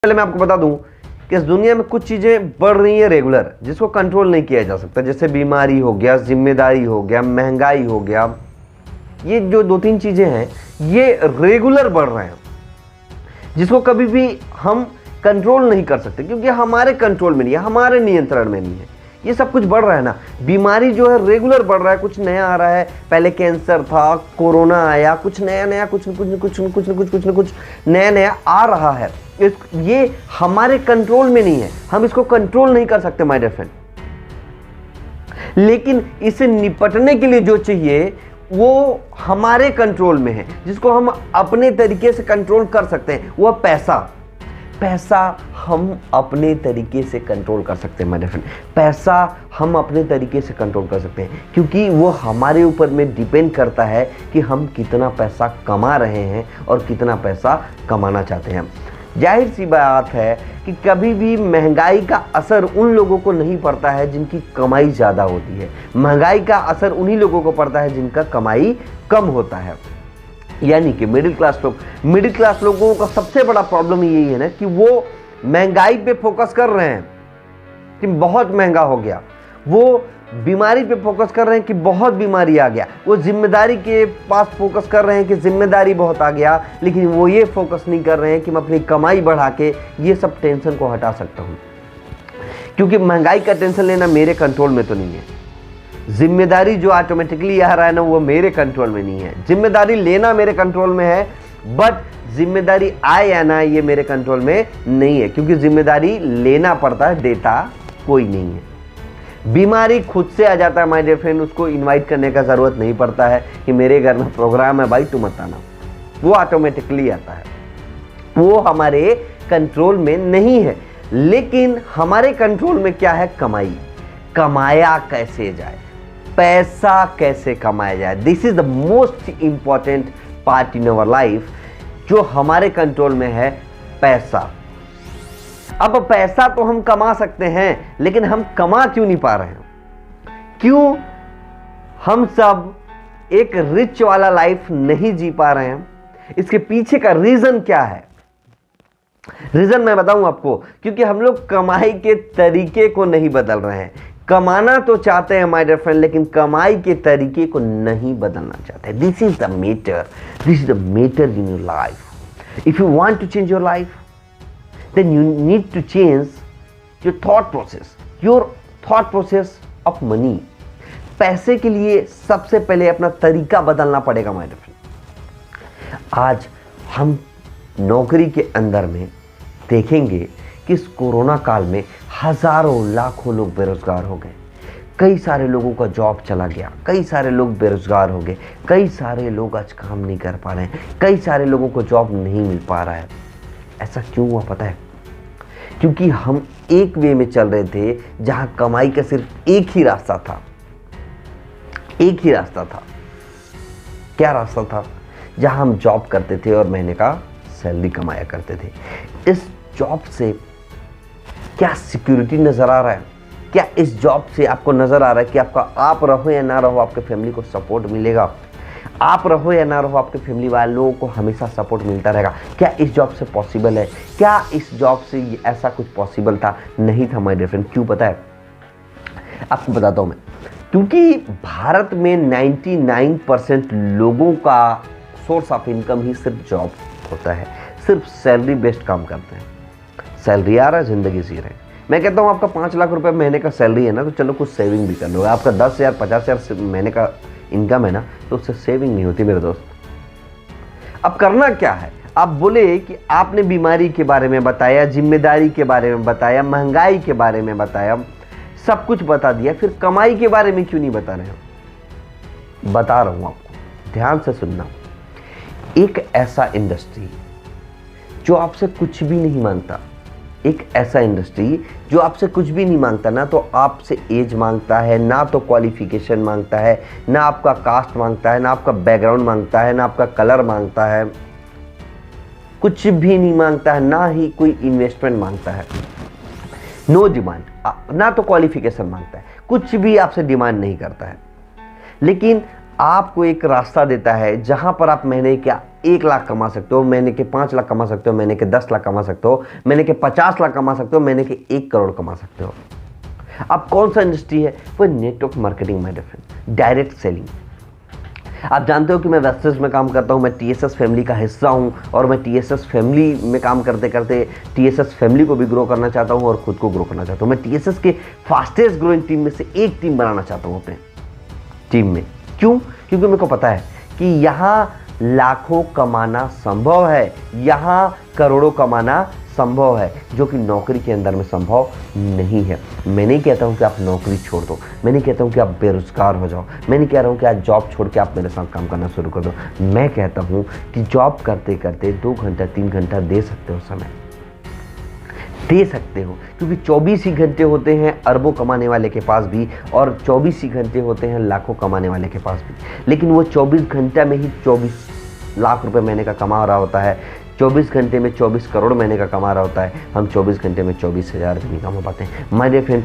पहले मैं आपको बता दूं कि इस दुनिया में कुछ चीजें बढ़ रही हैं रेगुलर, जिसको कंट्रोल नहीं किया जा सकता। जैसे बीमारी हो गया, जिम्मेदारी हो गया, महंगाई हो गया। ये जो दो तीन चीजें हैं ये रेगुलर बढ़ रहे हैं, जिसको कभी भी हम कंट्रोल नहीं कर सकते, क्योंकि हमारे कंट्रोल में नहीं है, हमारे नियंत्रण में नहीं है। ये सब कुछ बढ़ रहा है ना, बीमारी जो है रेगुलर बढ़ रहा है, कुछ नया आ रहा है। पहले कैंसर था, कोरोना आया, कुछ नया नया कुछ न कुछ नया नया आ रहा है। ये हमारे कंट्रोल में नहीं है, हम इसको कंट्रोल नहीं कर सकते माय डियर फ्रेंड। लेकिन इसे निपटने के लिए जो चाहिए वो हमारे कंट्रोल में है, जिसको हम अपने तरीके से कंट्रोल कर सकते हैं। वो पैसा हम अपने तरीके से कंट्रोल कर सकते हैं माय डियर फ्रेंड। पैसा हम अपने तरीके से कंट्रोल कर सकते हैं, क्योंकि वो हमारे ऊपर में डिपेंड करता है कि हम कितना पैसा कमा रहे हैं और कितना पैसा कमाना चाहते हैं। जाहिर सी बात है कि कभी भी महंगाई का असर उन लोगों को नहीं पड़ता है जिनकी कमाई ज़्यादा होती है। महंगाई का असर उन्हीं लोगों को पड़ता है जिनका कमाई कम होता है, यानी कि मिडिल क्लास लोगों का सबसे बड़ा प्रॉब्लम यही है ना कि वो महंगाई पे फोकस कर रहे हैं कि बहुत महंगा हो गया, वो बीमारी पे फोकस कर रहे हैं कि बहुत बीमारी आ गया, वो जिम्मेदारी के पास फोकस कर रहे हैं कि जिम्मेदारी बहुत आ गया, लेकिन वो ये फोकस नहीं कर रहे हैं कि मैं अपनी कमाई बढ़ा के ये सब टेंशन को हटा सकता हूँ। क्योंकि महंगाई का टेंशन लेना मेरे कंट्रोल में तो नहीं है, जिम्मेदारी जो ऑटोमेटिकली आ रहा है ना वो मेरे कंट्रोल में नहीं है। जिम्मेदारी लेना मेरे कंट्रोल में है, बट जिम्मेदारी आए या ना ये मेरे कंट्रोल में नहीं है, क्योंकि जिम्मेदारी लेना पड़ता है, देता कोई नहीं है। बीमारी खुद से आ जाता है माय डियर फ्रेंड, उसको इनवाइट करने का जरूरत नहीं पड़ता है कि मेरे घर में प्रोग्राम है भाई तू मत आना, वो ऑटोमेटिकली आता है, वो हमारे कंट्रोल में नहीं है। लेकिन हमारे कंट्रोल में क्या है? कमाई, कमाया कैसे जाए, पैसा कैसे कमाया जाए। This is the most important part in our life, जो हमारे कंट्रोल में है, पैसा। अब पैसा तो हम कमा सकते हैं, लेकिन हम कमा क्यों नहीं पा रहे हैं? क्यों हम सब एक रिच वाला लाइफ नहीं जी पा रहे हैं? इसके पीछे का रीजन क्या है? रीजन मैं बताऊं आपको, क्योंकि हम लोग कमाई के तरीके को नहीं बदल रहे हैं। कमाना तो चाहते हैं माय डियर फ्रेंड, लेकिन कमाई के तरीके को नहीं बदलना चाहते। This is the matter in your life. If you want to change your life, then you need to change your thought process of money. पैसे के लिए सबसे पहले अपना तरीका बदलना पड़ेगा माय डियर फ्रेंड। आज हम नौकरी के अंदर में देखेंगे कि इस कोरोना काल में हजारों लाखों लोग बेरोजगार हो गए, कई सारे लोगों का जॉब चला गया, कई सारे लोग बेरोजगार हो गए, कई सारे लोग आज काम नहीं कर पा रहे हैं, कई सारे लोगों को जॉब नहीं मिल पा रहा है। ऐसा क्यों हुआ पता है? क्योंकि हम एक वे में चल रहे थे जहां कमाई का सिर्फ एक ही रास्ता था, एक ही रास्ता था। क्या रास्ता था? जहां हम जॉब करते थे और महीने का सैलरी कमाया करते थे। इस जॉब से क्या सिक्योरिटी नजर आ रहा है? क्या इस जॉब से आपको नजर आ रहा है कि आपका आप रहो या ना रहो आपके फैमिली को सपोर्ट मिलेगा? आप रहो या ना रहो आपके फैमिली वालों को हमेशा सपोर्ट मिलता रहेगा? क्या इस जॉब से पॉसिबल है? क्या इस जॉब से ऐसा कुछ पॉसिबल था? नहीं था माय डियर फ्रेंड। क्यों पता है? आपको बताता हूं मैं। क्योंकि भारत में 99% लोगों का सोर्स ऑफ इनकम ही सिर्फ जॉब होता है, सिर्फ सैलरी बेस्ड काम करते हैं। सैलरी आ रहा है, जिंदगी जी रहे हैं। मैं कहता हूँ आपका 5 लाख रुपए महीने का सैलरी है ना, तो चलो कुछ सेविंग भी कर लो। आपका 10,000 50,000 महीने का इनकम है ना, तो उससे सेविंग नहीं होती मेरे दोस्त। अब करना क्या है? आप बोले कि आपने बीमारी के बारे में बताया, जिम्मेदारी के बारे में बताया, महंगाई के बारे में बताया, सब कुछ बता दिया, फिर कमाई के बारे में क्यों नहीं बता रहे हो? बता रहा हूं आपको, ध्यान से सुनना। एक ऐसा इंडस्ट्री जो आपसे कुछ भी नहीं मांगता, एक ऐसा इंडस्ट्री जो आपसे कुछ भी नहीं मांगता, ना तो आपसे एज मांगता है, ना तो क्वालिफिकेशन मांगता है, ना आपका कास्ट मांगता है, ना आपका बैकग्राउंड मांगता है, ना आपका कलर मांगता है, कुछ भी नहीं मांगता है, ना ही कोई इन्वेस्टमेंट मांगता है। नो डिमांड, ना तो क्वालिफिकेशन मांगता है, कुछ भी आपसे डिमांड नहीं करता है। लेकिन आपको एक रास्ता देता है जहां पर आप महीने क्या 1 लाख कमा सकते हो, महीने के 5 लाख कमा सकते हो, महीने के 10 लाख कमा सकते हो, महीने के 50 लाख कमा सकते हो, महीने के 1 करोड़ कमा सकते हो। अब कौन सा इंडस्ट्री है? वो network marketing my dear, direct selling. आप जानते हो कि मैं वेस्टेज में काम करता हूं, मैं टीएसएस फैमिली का हिस्सा हूं और मैं टीएसएस फैमिली में काम करते करते टीएसएस फैमिली को भी ग्रो करना चाहता हूं और खुद को ग्रो करना चाहता हूं। मैं टीएसएस के फास्टेस्ट ग्रोइंग टीम में से एक टीम बनाना चाहता हूं अपने टीम में। क्यों? क्योंकि मेरे को पता है कि यहाँ लाखों कमाना संभव है, यहाँ करोड़ों कमाना संभव है, जो कि नौकरी के अंदर में संभव नहीं है। मैं नहीं कहता हूँ कि आप नौकरी छोड़ दो, मैं नहीं कहता हूँ कि आप बेरोजगार हो जाओ, मैं नहीं कह रहा हूँ कि आज जॉब छोड़ के आप मेरे साथ काम करना शुरू कर दो। मैं कहता हूँ कि जॉब करते करते 2 घंटा 3 घंटा दे सकते हो, समय दे सकते हो, क्योंकि 24 ही घंटे होते हैं अरबों कमाने वाले के पास भी और 24 ही घंटे होते हैं लाखों कमाने वाले के पास भी। लेकिन वो 24 घंटा में ही 24 लाख रुपए महीने का कमा रहा होता है, 24 घंटे में 24 करोड़ महीने का कमा रहा होता है। हम 24 घंटे में 24,000 भी नहीं कमा पाते हैं। माय डियर फ्रेंड,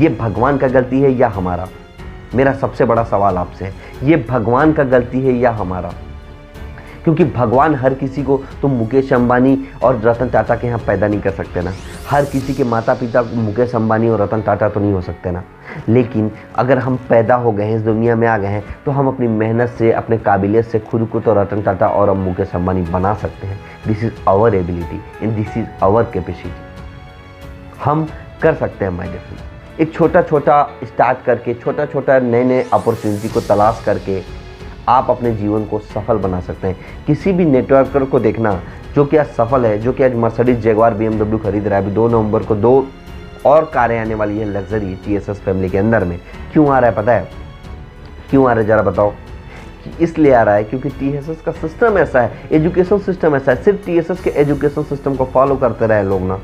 ये भगवान का गलती है या हमारा? मेरा सबसे बड़ा सवाल आपसे है, ये भगवान का गलती है या हमारा? क्योंकि भगवान हर किसी को तुम मुकेश अंबानी और रतन टाटा के यहाँ पैदा नहीं कर सकते ना। हर किसी के माता पिता मुकेश अंबानी और रतन टाटा तो नहीं हो सकते ना। लेकिन अगर हम पैदा हो गए हैं, इस दुनिया में आ गए हैं, तो हम अपनी मेहनत से, अपने काबिलियत से खुद को तो रतन टाटा और मुकेश अंबानी बना सकते हैं। This is our ability and this is our capacity. हम कर सकते हैं माय डियर फ्रेंड। एक छोटा छोटा स्टार्ट करके, छोटा छोटा नए नए अपॉर्चुनिटी को तलाश करके आप अपने जीवन को सफल बना सकते हैं। किसी भी नेटवर्कर को देखना जो कि आज सफल है, जो कि आज मर्सिडीज जगुआर BMW खरीद रहा है। अभी 2 नवंबर को 2 और कारें आने वाली है लग्जरी टीएसएस फैमिली के अंदर में। क्यों आ रहा है पता है? क्यों आ रहा है जरा बताओ? कि इसलिए आ रहा है क्योंकि टीएसएस का सिस्टम ऐसा है, एजुकेशन सिस्टम ऐसा है। सिर्फ टीएसएस के एजुकेशन सिस्टम को फॉलो करते रहे लोग ना,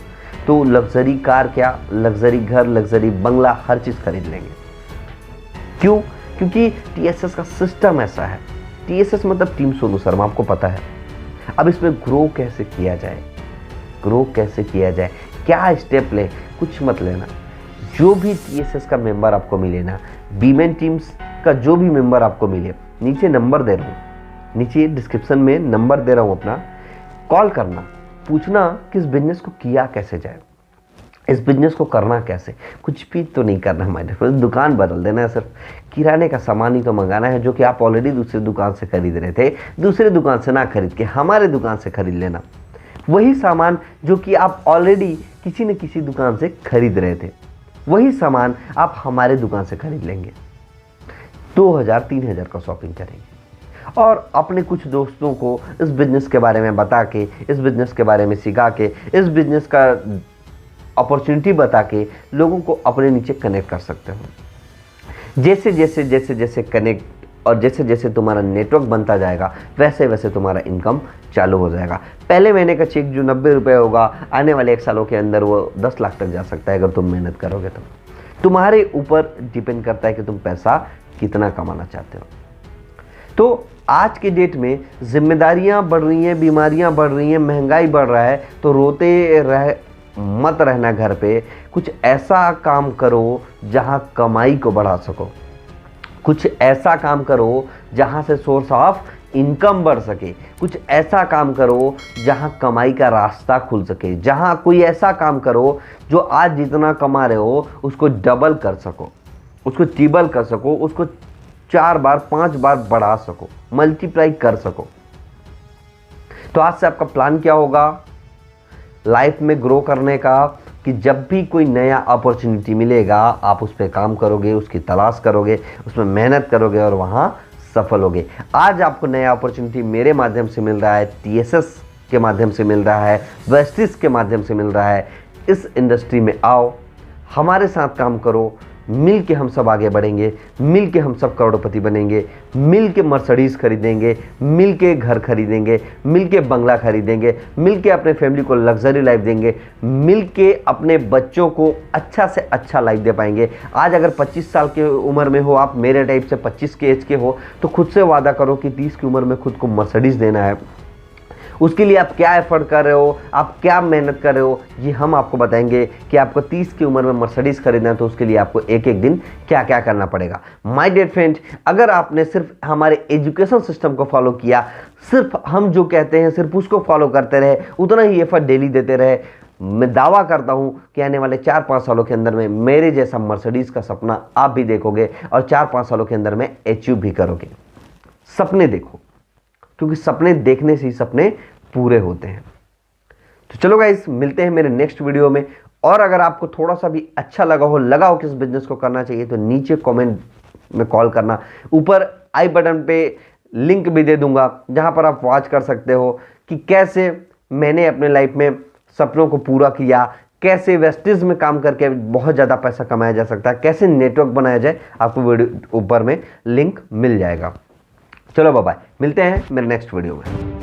तो लग्जरी कार क्या, लग्जरी घर, लग्जरी बंगला, हर चीज़ खरीद लेंगे। क्यों? क्योंकि टीएसएस का सिस्टम ऐसा है। टीएसएस मतलब टीम सोनू शर्मा, आपको पता है। अब इसमें ग्रो कैसे किया जाए, ग्रो कैसे किया जाए, क्या स्टेप ले, कुछ मत लेना। जो भी टीएसएस का मेंबर आपको मिले ना, बीमेन टीम्स का जो भी मेंबर आपको मिले, नीचे नंबर दे रहा हूँ, नीचे डिस्क्रिप्शन में नंबर दे रहा हूँ अपना, कॉल करना, पूछना कि इस बिजनेस को किया कैसे जाए, इस बिजनेस को करना कैसे। कुछ भी तो नहीं करना हमारे, दुकान बदल देना है, सिर्फ किराने का सामान ही तो मंगाना है, जो कि आप ऑलरेडी दूसरी दुकान से खरीद रहे थे। दूसरे दुकान से ना खरीद के हमारे दुकान से खरीद लेना वही सामान जो कि आप ऑलरेडी किसी न किसी दुकान से खरीद रहे थे, वही सामान आप हमारे दुकान से खरीद लेंगे। 2,000-3,000 का शॉपिंग करेंगे और अपने कुछ दोस्तों को इस बिजनेस के बारे में बता के, इस बिजनेस के बारे में सिखा के, इस बिजनेस का अपॉर्चुनिटी बता के लोगों को अपने नीचे कनेक्ट कर सकते हो। जैसे जैसे जैसे जैसे कनेक्ट और जैसे जैसे तुम्हारा नेटवर्क बनता जाएगा, वैसे वैसे तुम्हारा इनकम चालू हो जाएगा। पहले महीने का चेक जो 90 रुपये होगा, आने वाले 1 सालों के अंदर वो 10 लाख तक जा सकता है अगर तुम मेहनत करोगे तो। तुम्हारे ऊपर डिपेंड करता है कि तुम पैसा कितना कमाना चाहते हो। तो आज के डेट में जिम्मेदारियां बढ़ रही हैं, बीमारियां बढ़ रही हैं, महंगाई बढ़ रहा है, तो रोते मत रहना घर पे। कुछ ऐसा काम करो जहां कमाई को बढ़ा सको, कुछ ऐसा काम करो जहां से सोर्स ऑफ इनकम बढ़ सके, कुछ ऐसा काम करो जहां कमाई का रास्ता खुल सके, जहां कोई ऐसा काम करो जो आज जितना कमा रहे हो उसको डबल कर सको, उसको ट्रिपल कर सको, उसको 4 बार 5 बार बढ़ा सको, मल्टीप्लाई कर सको। तो आज से आपका प्लान क्या होगा लाइफ में ग्रो करने का, कि जब भी कोई नया अपॉर्चुनिटी मिलेगा आप उस पर काम करोगे, उसकी तलाश करोगे, उसमें मेहनत करोगे और वहाँ सफल होगे। आज आपको नया अपॉर्चुनिटी मेरे माध्यम से मिल रहा है, टीएसएस के माध्यम से मिल रहा है, वेस्टिज के माध्यम से मिल रहा है। इस इंडस्ट्री में आओ, हमारे साथ काम करो, मिल के हम सब आगे बढ़ेंगे, मिल के हम सब करोड़पति बनेंगे, मिल के मर्सिडीज खरीदेंगे, मिल के घर खरीदेंगे, मिल के बंगला खरीदेंगे, मिल के अपने फैमिली को लग्जरी लाइफ देंगे, मिल के अपने बच्चों को अच्छा से अच्छा लाइफ दे पाएंगे। आज अगर 25 साल की उम्र में हो आप, मेरे टाइप से 25 के एज के हो, तो खुद से वादा करो कि 30 की उम्र में खुद को मर्सिडीज देना है, उसके लिए आप क्या एफर्ट कर रहे हो, आप क्या मेहनत कर रहे हो, ये हम आपको बताएंगे कि आपको 30 की उम्र में मर्सिडीज खरीदना है तो उसके लिए आपको एक एक दिन क्या क्या करना पड़ेगा। माय डियर फ्रेंड, अगर आपने सिर्फ हमारे एजुकेशन सिस्टम को फॉलो किया, सिर्फ हम जो कहते हैं सिर्फ उसको फॉलो करते रहे, उतना ही एफर्ट डेली देते रहे, मैं दावा करता हूं कि आने वाले 4-5 सालों के अंदर में मेरे जैसा मर्सिडीज का सपना आप भी देखोगे और 4-5 सालों के अंदर में अचीव भी करोगे। सपने देखो, क्योंकि सपने देखने से ही सपने पूरे होते हैं। तो चलो गाइस, मिलते हैं मेरे नेक्स्ट वीडियो में। और अगर आपको थोड़ा सा भी अच्छा लगा हो कि इस बिजनेस को करना चाहिए, तो नीचे कमेंट में कॉल करना। ऊपर आई बटन पे लिंक भी दे दूंगा जहां पर आप वॉच कर सकते हो कि कैसे मैंने अपने लाइफ में सपनों को पूरा किया, कैसे वेस्टेज में काम करके बहुत ज़्यादा पैसा कमाया जा सकता है, कैसे नेटवर्क बनाया जाए। आपको वीडियो ऊपर में लिंक मिल जाएगा। चलो बाय बाय, मिलते हैं मेरे नेक्स्ट वीडियो में।